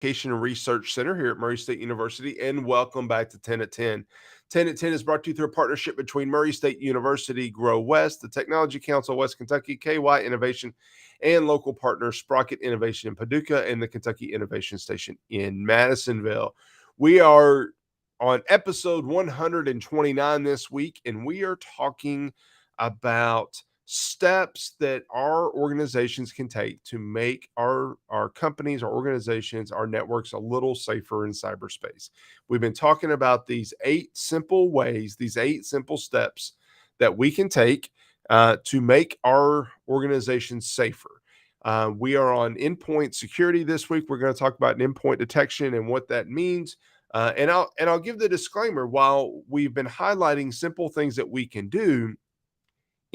Education and Research Center here at Murray State University, and welcome back to 10 at 10. 10 at 10 is brought to you through a partnership between Murray State University, Grow West, the Technology Council of West Kentucky, KY Innovation, and local partners Sprocket Innovation in Paducah and the Kentucky Innovation Station in Madisonville. We are on episode 129 this week, and we are talking about steps that our organizations can take to make our companies, our organizations, our networks a little safer in cyberspace. We've been talking about these 8 simple ways, these 8 simple steps that we can take to make our organizations safer. We are on endpoint security this week. We're going to talk about endpoint detection and what that means. And I'll give the disclaimer: while we've been highlighting simple things that we can do,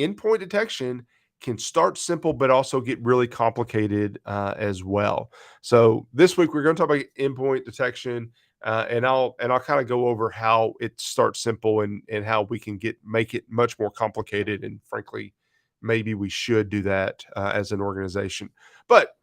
endpoint detection can start simple but also get really complicated as well. So this week we're going to talk about endpoint detection, and I'll kind of go over how it starts simple and how we can make it much more complicated. And frankly, maybe we should do that as an organization. But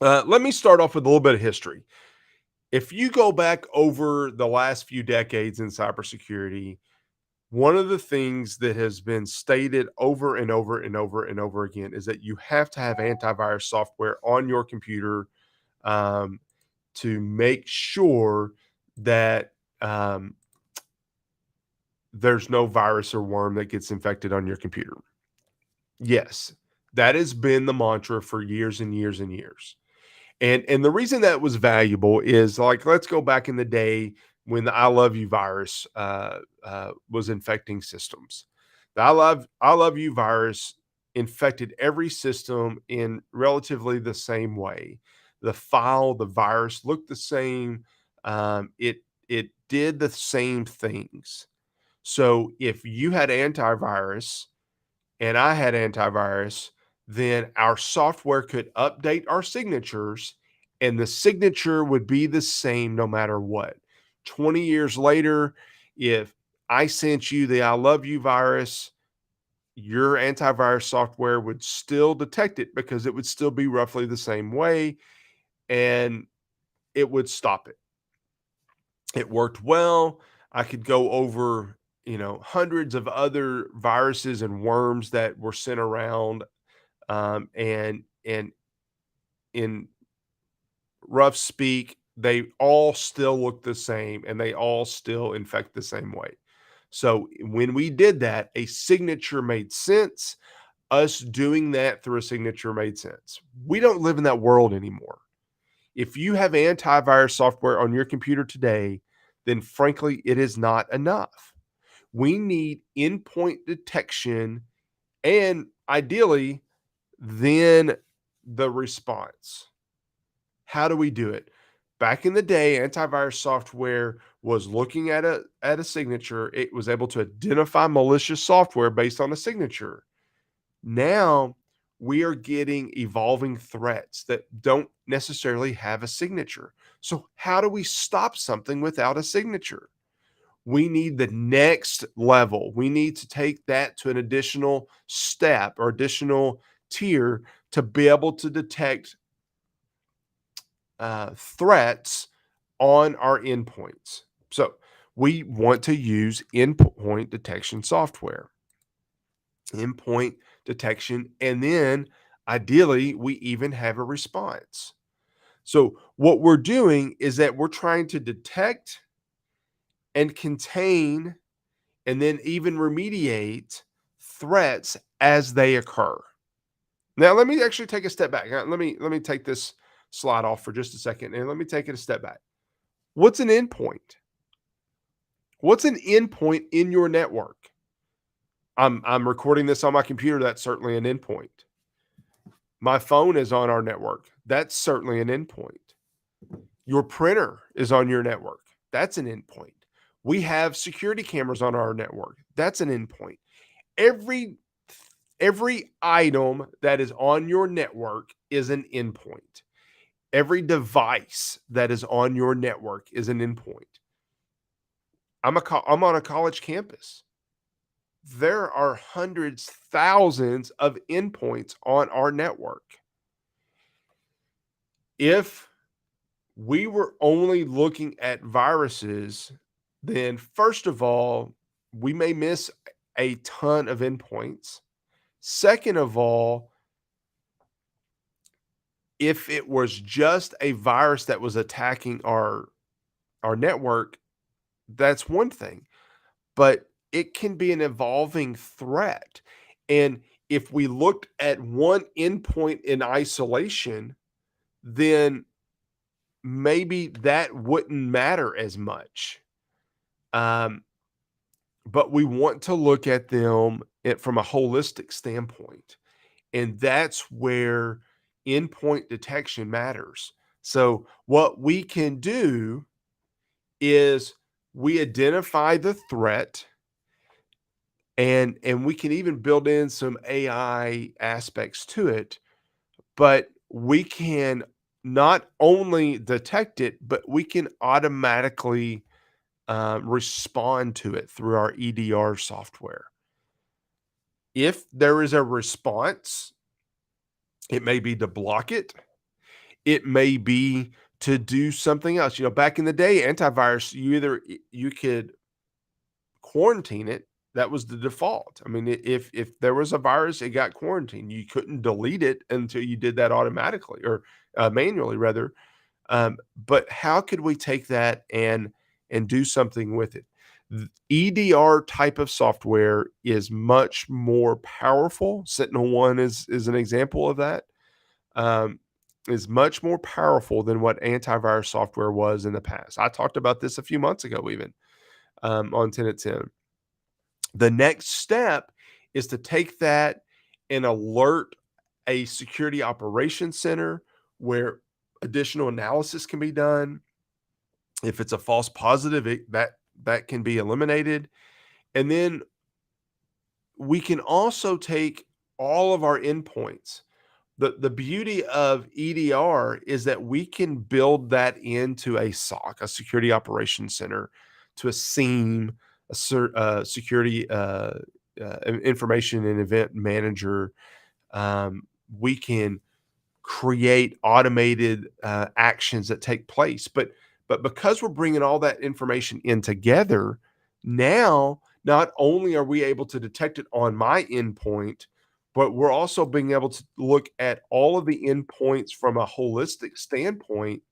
let me start off with a little bit of history. If you go back over the last few decades in cybersecurity, one of the things that has been stated over and over and over and over again is that you have to have antivirus software on your computer um, to make sure that there's no virus or worm that gets infected on your computer. Yes, that has been the mantra for years and years and years. And the reason that was valuable is, like, let's go back in the day when the I love you virus was infecting systems. The I love you virus infected every system in relatively the same way. The file, the virus looked the same. It did the same things. So if you had antivirus and I had antivirus, then our software could update our signatures and the signature would be the same no matter what. 20 years later, if I sent you the I love you virus, your antivirus software would still detect it because it would still be roughly the same way and it would stop it. It worked well. I could go over, hundreds of other viruses and worms that were sent around, and in rough speak, they all still look the same and they all still infect the same way. So when we did that, a signature made sense. Us doing that through a signature made sense. We don't live in that world anymore. If you have antivirus software on your computer today, then frankly, it is not enough. We need endpoint detection and ideally, then the response. How do we do it? Back in the day, antivirus software was looking at a signature. It was able to identify malicious software based on a signature. Now we are getting evolving threats that don't necessarily have a signature. So how do we stop something without a signature? We need the next level. We need to take that to an additional step or additional tier to be able to detect threats on our endpoints. So we want to use endpoint detection software, endpoint detection, and then ideally we even have a response. So what we're doing is that we're trying to detect and contain and then even remediate threats as they occur. Now, let me actually take a step back. Let me take this slide off for just a second and let me take it a step back. What's an endpoint? What's an endpoint in your network? I'm recording this on my computer. That's certainly an endpoint. My phone is on our network. That's certainly an endpoint. Your printer is on your network. That's an endpoint. We have security cameras on our network. That's an endpoint. Every item that is on your network is an endpoint. Every device that is on your network is an endpoint. I'm on a college campus. There are hundreds, thousands of endpoints on our network. If we were only looking at viruses, then first of all, we may miss a ton of endpoints. Second of all, if it was just a virus that was attacking our network, that's one thing, but it can be an evolving threat. And if we looked at one endpoint in isolation, then maybe that wouldn't matter as much. Um, but we want to look at them from a holistic standpoint. And that's where endpoint detection matters. So, what we can do is we identify the threat, and we can even build in some AI aspects to it, but we can not only detect it, but we can automatically respond to it through our EDR software. If there is a response, it may be to block it, it may be to do something else. Back in the day, antivirus, you could quarantine it. That was the default. I mean, if there was a virus, it got quarantined. You couldn't delete it until you did that automatically or manually, rather. But how could we take that and do something with it? EDR type of software is much more powerful. Sentinel One is an example of that. Um, is much more powerful than what antivirus software was in the past. I talked about this a few months ago, even on 10 at 10. The next step is to take that and alert a security operations center where additional analysis can be done. If it's a false positive, that can be eliminated. And then we can also take all of our endpoints. The beauty of EDR is that we can build that into a SOC, a security operations center, to a SIEM, security information and event manager. We can create automated actions that take place. But because we're bringing all that information in together, now not only are we able to detect it on my endpoint, but we're also being able to look at all of the endpoints from a holistic standpoint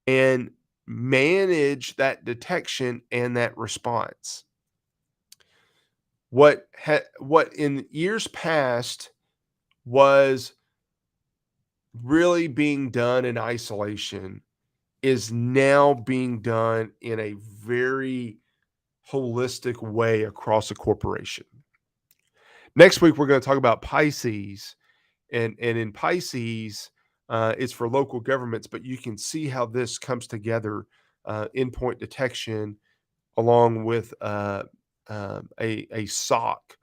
and manage that detection and that response. What in years past was really being done in isolation is now being done in a very holistic way across a corporation. Next week, we're going to talk about Pisces, and in Pisces, it's for local governments, but you can see how this comes together: endpoint detection along with a SOC,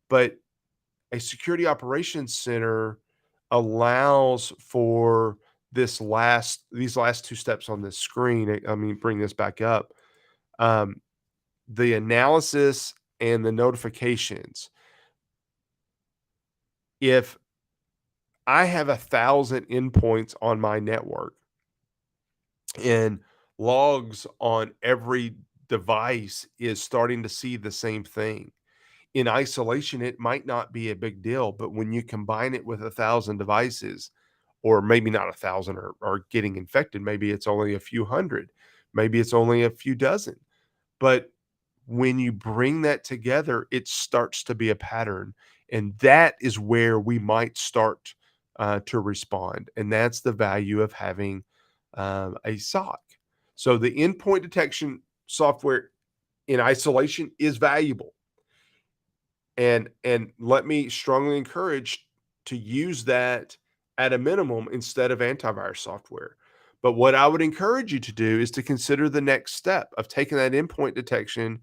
but a security operations center allows for these last two steps on this screen. I mean, bring this back up. Um, the analysis and the notifications. If I have 1,000 endpoints on my network and logs on every device is starting to see the same thing. In isolation, it might not be a big deal, but when you combine it with 1,000 devices, or maybe not 1,000 are getting infected, maybe it's only a few hundred, maybe it's only a few dozen. But when you bring that together, it starts to be a pattern. And that is where we might start to respond. And that's the value of having a SOC. So the endpoint detection software in isolation is valuable. And let me strongly encourage to use that at a minimum instead of antivirus software. But what I would encourage you to do is to consider the next step of taking that endpoint detection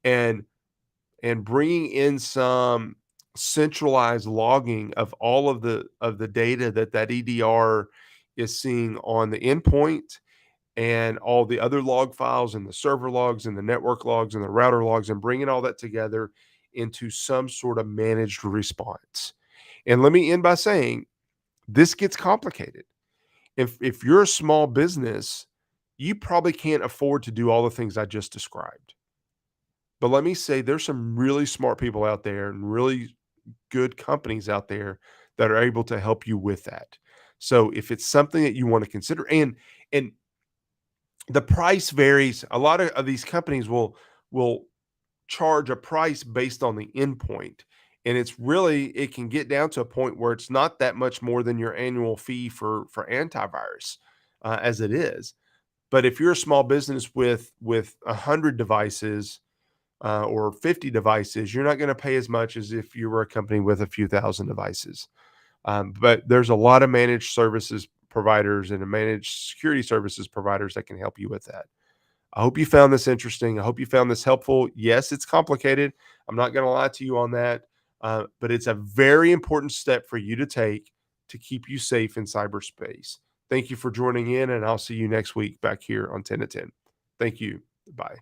and bringing in some centralized logging of all of the data that EDR is seeing on the endpoint and all the other log files and the server logs and the network logs and the router logs, and bringing all that together into some sort of managed response. And let me end by saying this gets complicated. If you're a small business, you probably can't afford to do all the things I just described. But let me say there's some really smart people out there and really good companies out there that are able to help you with that. So if it's something that you want to consider, and the price varies. A lot of these companies will charge a price based on the endpoint. And it's really, it can get down to a point where it's not that much more than your annual fee for antivirus, as it is. But if you're a small business with 100 devices, or 50 devices, you're not going to pay as much as if you were a company with a few thousand devices. But there's a lot of managed services providers and a managed security services providers that can help you with that. I hope you found this interesting. I hope you found this helpful. Yes, it's complicated. I'm not going to lie to you on that, but it's a very important step for you to take to keep you safe in cyberspace. Thank you for joining in, and I'll see you next week back here on 10 to 10. Thank you. Bye.